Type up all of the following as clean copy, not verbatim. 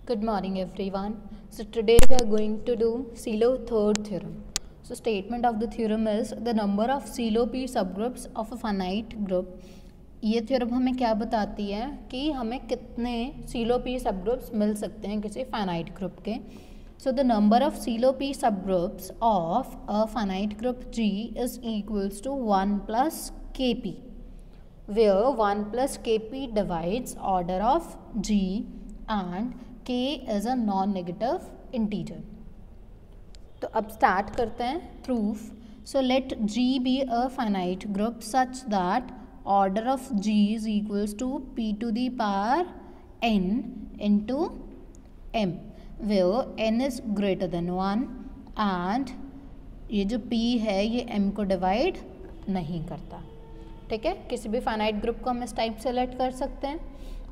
Good morning everyone. So today we are going to do Silo third theorem. So statement of the theorem is the number of Silo P subgroups of a finite group. ये theorem हमें क्या बताती है कि हमें कितने Silo P subgroups मिल सकते हैं किसी finite group के. So the number of Silo P subgroups of a finite group G is equals to 1 plus Kp, where 1 plus Kp divides order of G and K is a non-negative integer. तो अब start करते हैं proof. So let G be a finite group such that order of G is equals to P to the power n into m, where n is greater than 1 and ये जो P है ये m को divide नहीं करता. ठीक है, किसी भी फाइनाइट ग्रुप को हम इस टाइप से लेट कर सकते हैं.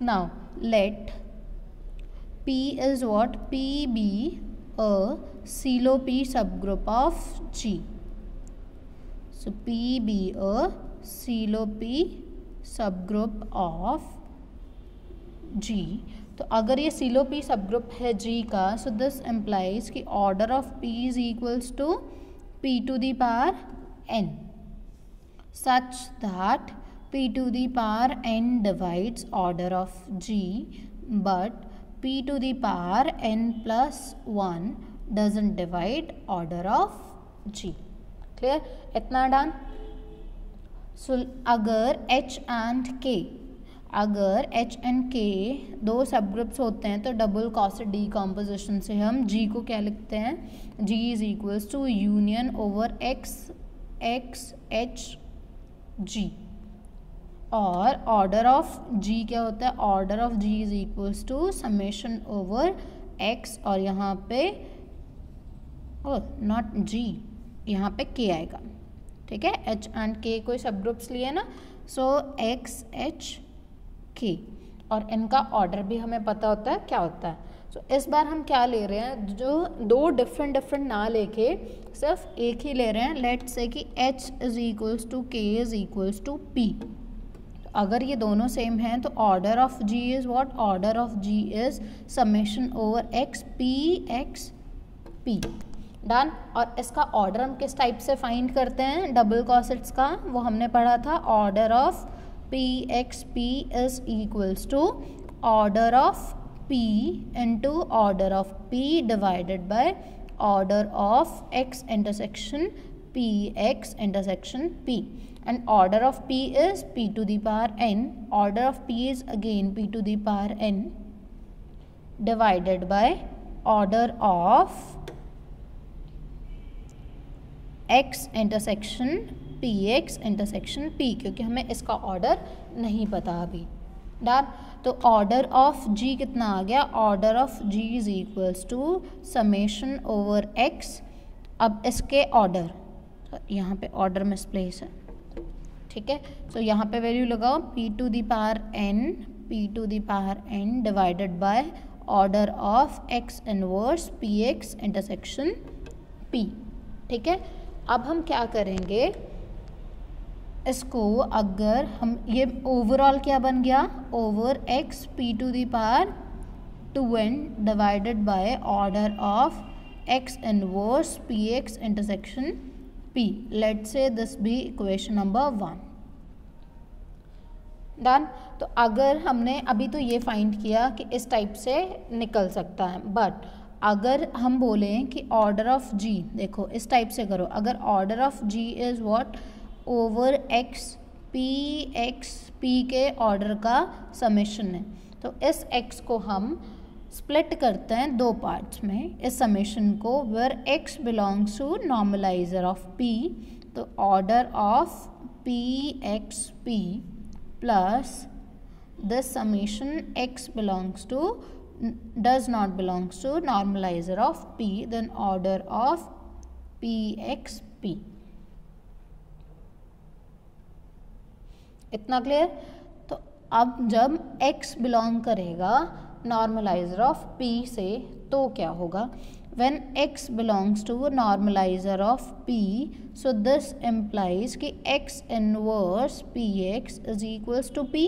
Now let P is what? P be a Silo P subgroup of G. So P be a Silo P subgroup of G. तो अगर ये Silo P subgroup है G का, so this implies कि order of P is equals to P to the power n, such that P to the power n divides order of G, but P to the power n plus 1 doesn't divide order of G. Clear? इतना done. So अगर H and K, अगर H and K दो सब groups होते हैं तो double कॉसेट decomposition से हम G को क्या लिखते हैं? G is equals to union over X X H G. और ऑर्डर ऑफ G क्या होता है? Order of G is equals to summation over X और यहाँ पे नॉट G, यहाँ पे K आएगा. ठीक है, H एंड K कोई सब ग्रुप्स लिए ना, सो X H K और इनका ऑर्डर भी हमें पता होता है क्या होता है. सो इस बार हम क्या ले रहे हैं, जो दो डिफरेंट ना लेके सिर्फ एक ही ले रहे हैं. लेट्स से कि H is equals to K is equals to P. अगर ये दोनों सेम हैं तो order of G is what? Order of G is summation over X P X P. Done. और इसका ऑर्डर हम किस टाइप से फाइंड करते हैं? डबल कॉसेट्स का, वो हमने पढ़ा था. Order of P X P is equals to order of P into order of P divided by order of X intersection P X intersection P, and order of P is P to the power n. Order of P is again P to the power n divided by order of X intersection P X intersection P, क्योंकि हमें इसका order नहीं पता अभी. Done. तो order of G कितना आ गया? Order of G is equals to summation over X. अब इसके ऑर्डर, यहाँ पे ऑर्डर मिसप्लेस है. ठीक है, सो यहाँ पे वैल्यू लगाओ P to the power n divided by order of X inverse P X intersection P. ठीक है, अब हम क्या करेंगे इसको, अगर हम ये ओवरऑल क्या बन गया? Over X P to the power 2n divided by order of X inverse P X intersection P. Let's say this be equation number 1. Done. तो अगर हमने अभी तो ये फाइंड किया कि इस टाइप से निकल सकता है, बट अगर हम बोलें कि ऑर्डर ऑफ G, देखो इस टाइप से करो. अगर order of G is what? Over X P के ऑर्डर का समेशन है. तो इस X को हम स्प्लिट करते हैं दो पार्ट्स में इस समेशन को, where X belongs to normaliser of P. तो order of P X P plus this summation X belongs to does not belongs to normaliser of P, then order of P X P. इतना clear? तो अब जब X belong करेगा normaliser of P से तो क्या होगा? When X belongs to normalizer of P, so this implies कि X inverse Px is equals to P,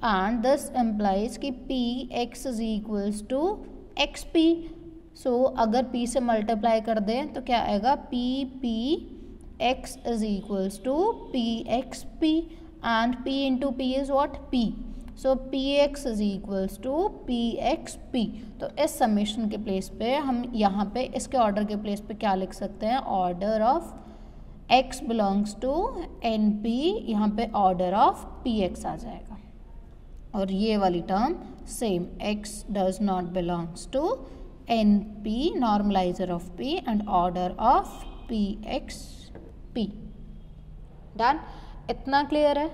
and this implies कि Px is equals to x p. So अगर p से multiply कर दें तो क्या आएगा, p p x is equals to p x p and p into p is what, p. So p x is equals to p x p. तो इस summation के प्लेस पे हम यहाँ पे इसके ऑर्डर के प्लेस पे क्या लिख सकते हैं, order of x belongs to N P, यहाँ पे ऑर्डर ऑफ पी एक्स आ जाएगा। और ये वाली term same, x does not belongs to N P, normaliser of p and order of P x P. Done, इतना क्लियर है।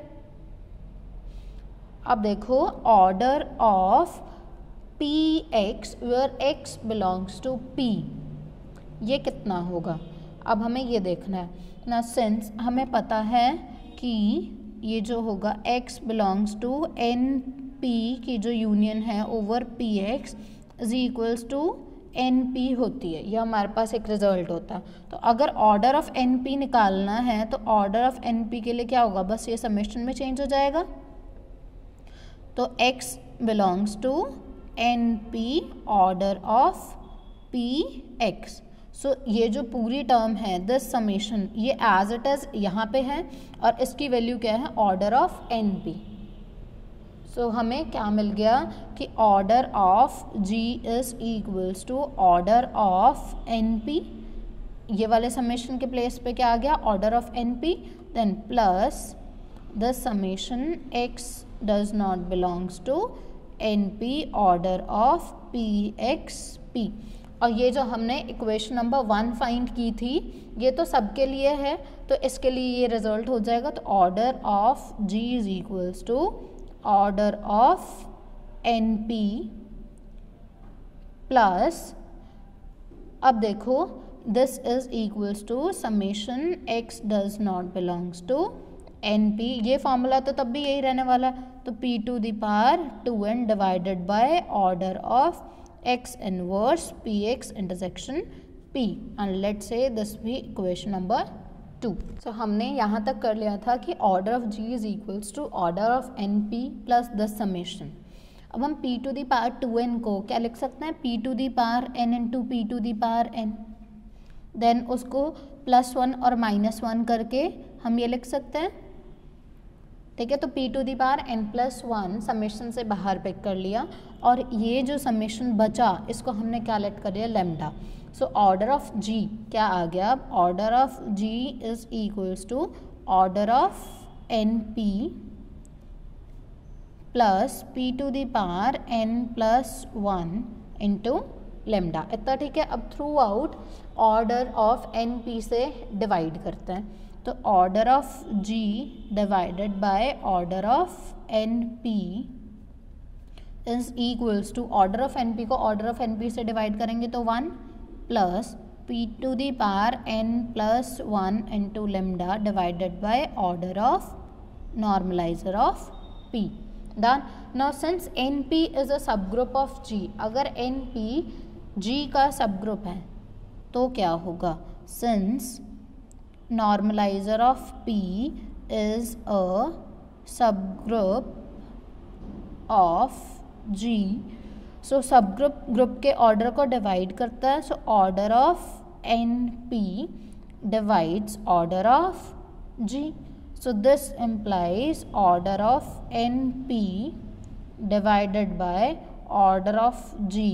अब देखो order of P X where x belongs to p, ये कितना होगा। अब हमें ये देखना है ना, सिंस हमें पता है कि ये जो होगा x belongs to N P की जो यूनियन है over P x is equals to N P होती है, यह हमारे पास एक रिजल्ट होता है। तो अगर ऑर्डर ऑफ एन पी निकालना है तो ऑर्डर ऑफ एन पी के लिए क्या होगा, बस ये समेशन में चेंज हो जाएगा। तो x belongs to N P order of P x. So ये जो पूरी टर्म है दिस समेशन, ये एज इट इज यहाँ पे है और इसकी वैल्यू क्या है, order of N p. So हमें क्या मिल गया कि order of g is equals to order of N P, ये वाले समेशन के प्लेस पे क्या आ गया, order of N p, then plus the summation x does not belongs to N P order of P x P. और ये जो हमने इक्वेशन नंबर 1 फाइंड की थी ये तो सबके लिए है, तो इसके लिए ये रिजल्ट हो जाएगा। तो order of g is equals to order of N P plus, अब देखो this is equals to summation x does not belongs to N P, ये फॉर्मूला तो तब भी यही रहने वाला, तो p to the power 2n divided by order of x inverse px intersection p and let's say this be equation number 2. So हमने यहाँ तक कर लिया था कि order of g is equals to order of np plus the summation. अब हम p to the power 2n को क्या लिख सकते हैं, p to the power n into p to the power n, then उसको +1 और -1 करके हम ये लिख सकते हैं, ठीक है। तो p to the power n+1 summation से बाहर पिक कर लिया और ये जो समेशन बचा इसको हमने क्या लेट कर लिया, lambda. So order of g क्या आ गया, अब order of g is equals to order of N P plus p to the power n+1 into lambda, इतना ठीक है। अब throughout order of N P से डिवाइड करते हैं, तो order of g divided by order of N P is equals to, order of N P को order of N P से डिवाइड करेंगे तो 1 plus p to the power n+1 into lambda divided by order of normaliser of p। Done. Now since N P is a subgroup of g, अगर N P g का subgroup है तो क्या होगा, since normalizer of P is a subgroup of G, so subgroup group के order को divide करता है, so order of NP divides order of G, so this implies order of NP divided by order of G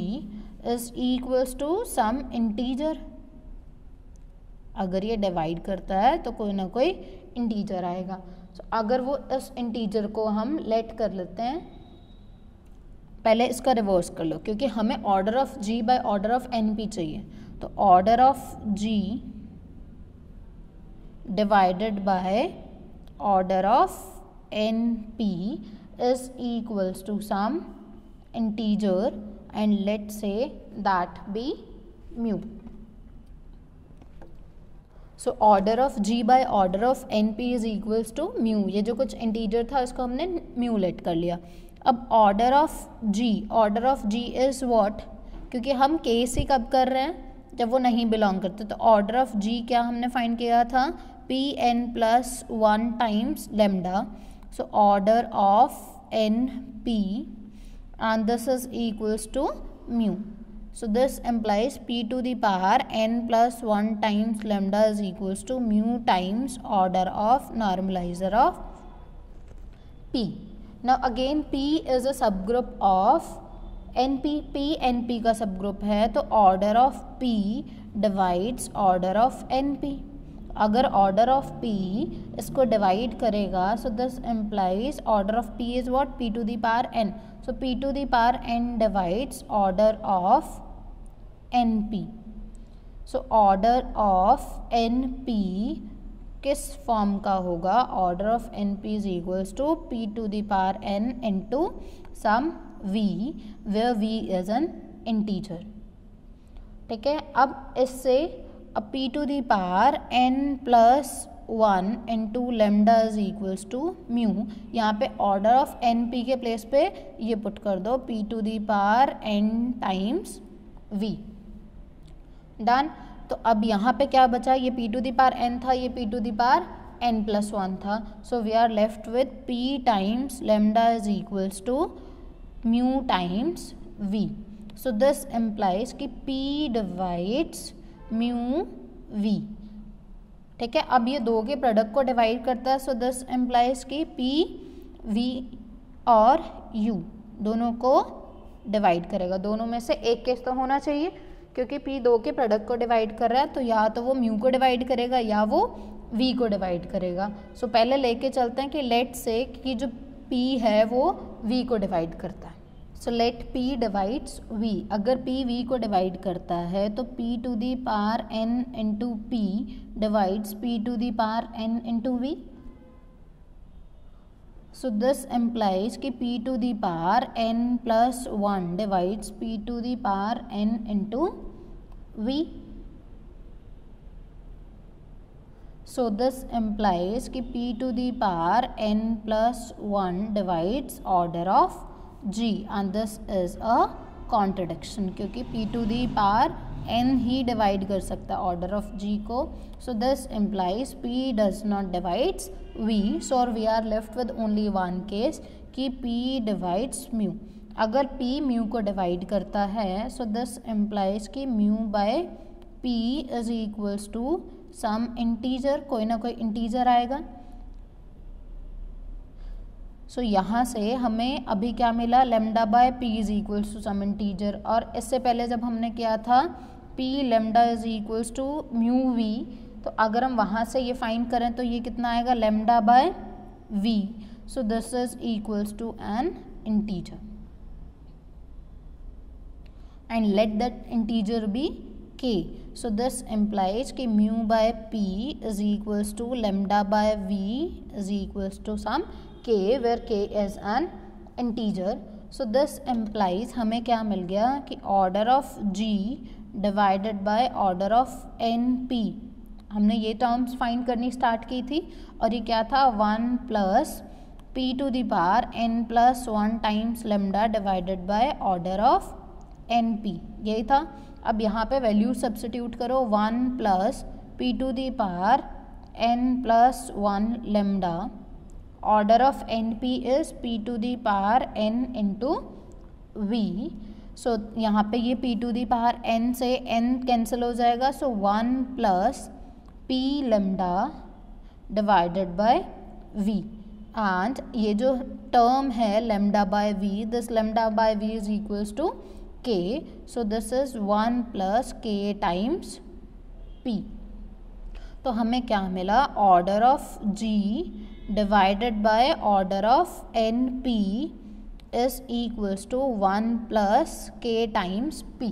is equals to some integer। अगर ये divide करता है तो कोई ना कोई इंटीजर आएगा। तो अगर वो इस इंटीजर को हम लेट कर लेते हैं, पहले इसका रिवर्स कर लो क्योंकि हमें order of g by order of N P चाहिए, तो order of g divided by order of N P is equals to some integer and let's say that be mu. So order of g by order of N P is equals to mu, ये जो कुछ integer था इसको हमने mu late कर लिया। अब order of g is what, क्योंकि हम केस ही कब कर रहे हैं, जब वो नहीं बिलोंग करते, तो ऑर्डर ऑफ g क्या हमने फाइंड किया था, pn+1 times lambda, so order of N P and this is equals to mu. So this implies p to the power n plus 1 times lambda is equals to mu times order of normalizer of p. Now again p is a subgroup of np. p np का subgroup है तो order of p divides order of np. अगर order of p इसको divide करेगा so this implies order of p is what? p to the power n. So p to the power n divides order of np. So order of np किस फॉर्म का होगा? Order of np is equals to p to the power n into some v where v is an integer. ठीक है, अब इससे अब p to the power n plus 1 into lambda is equals to mu. यहाँ पे order of np के place पे ये पुट कर दो p to the power n times v. Done. तो अब यहाँ पे क्या बचा? ये p to the power n था, ये p to the power n plus 1 था. So we are left with p times lambda is equals to mu times v. So this implies कि p डिवाइड्स म्यू v. ठीक है, अब ये दो के प्रोडक्ट को डिवाइड करता है. सो दिस इम्प्लाइज कि p v और u दोनों को डिवाइड करेगा. दोनों में से एक केस तो होना चाहिए क्योंकि p दो के प्रोडक्ट को डिवाइड कर रहा है तो या तो वो म्यू को डिवाइड करेगा या वो v को डिवाइड करेगा. सो पहले लेके चलते हैं कि लेट से कि जो p है वो v को डिवाइड करता है. So let p divides v. अगर p v को डिवाइड करता है तो p to the power n into p divides p to the power n into v. So this implies कि p to the power n plus 1 divides p to the power n into v. So this implies कि p to the power n plus 1 divides order of g and this is a contradiction क्योंकि p to the power n ही divide कर सकता है order of g को. So this implies p does not divides v. So we are left with only one case कि p divides mu. अगर p mu को divide करता है सो दिस इम्प्लाइज कि mu by p is equals to some integer. कोई ना कोई integer आएगा. सो यहाँ से हमें अभी क्या मिला? Lambda by p is equals to some integer. और इससे पहले जब हमने किया था p lambda is equals to mu v तो अगर हम वहाँ से ये फाइंड करें तो ये कितना आएगा? Lambda by v. So this is equals to an integer and let that integer be k. So this implies कि mu by p is equals to lambda by v is equals to some k where k is an integer. So this implies हमें क्या मिल गया कि order of g divided by order of np. हमने ये terms find करनी start की थी और ये क्या था? 1 plus p to the power n plus 1 times lambda divided by order of np. यही था. अब यहाँ पे वैल्यू सब्स्टिट्यूट करो. 1 plus p to the power n plus 1 lambda. Order of np is p to the power n into v. So यहाँ पे ये p to the power n से n कैंसिल हो जाएगा. So 1 plus p lambda divided by v and ये जो term है lambda by v, this lambda by v is equals to k. So this is 1 plus k times p. तो हमें क्या मिला? Order of g divided by order of np is equals to 1 plus k times p.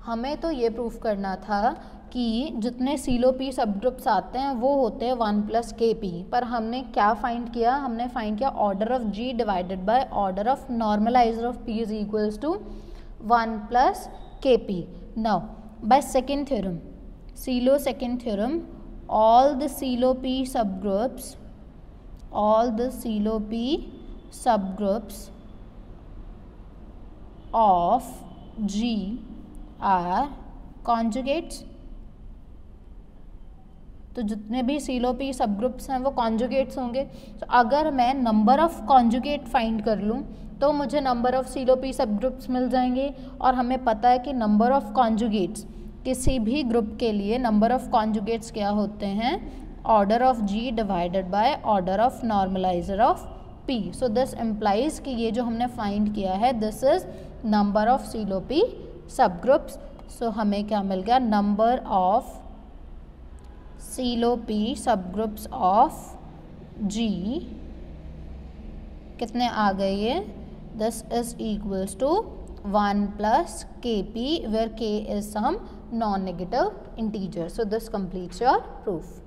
हमें तो ये proof करना था कि जितने सीलो पी सब ग्रुप्स आते हैं वो होते हैं 1 प्लस के पी. पर हमने क्या फाइंड किया? हमने फाइंड किया order of g divided by order of normaliser of p is equals to 1 plus k p. Now by second theorem, Sylow second theorem, all the CeLO P subgroups of G are conjugates. तो जितने भी CeLO P सबग्रुप्स हैं वो conjugates होंगे. तो अगर मैं number of conjugate find कर लूँ तो मुझे नंबर ऑफ CLOP सब ग्रुप्स मिल जाएंगे। और हमें पता है कि नंबर ऑफ कॉन्जुगेट्स, किसी भी ग्रुप के लिए नंबर ऑफ कॉन्जुगेट्स क्या होते हैं, order of G divided by order of normaliser of P। So this implies कि ये जो हमने फाइंड किया है this is number of CLOP subgroups. So हमें क्या मिल गया, number of CLOP subgroups of G कितने आ गए ये, this is equals to 1 plus Kp where K is some non-negative integer. So this completes your proof.